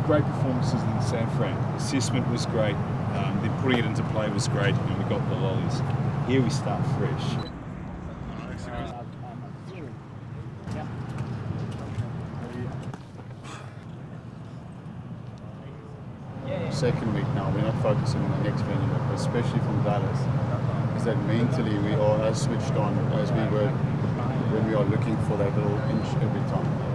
great performances in San Fran. Assessment was great. Then putting it into play was great, and we got the lollies. Here we start fresh. Second week now, we're not focusing on the next venue, but especially from Dallas, is that mentally we are as switched on as we were when we are looking for that little inch every time.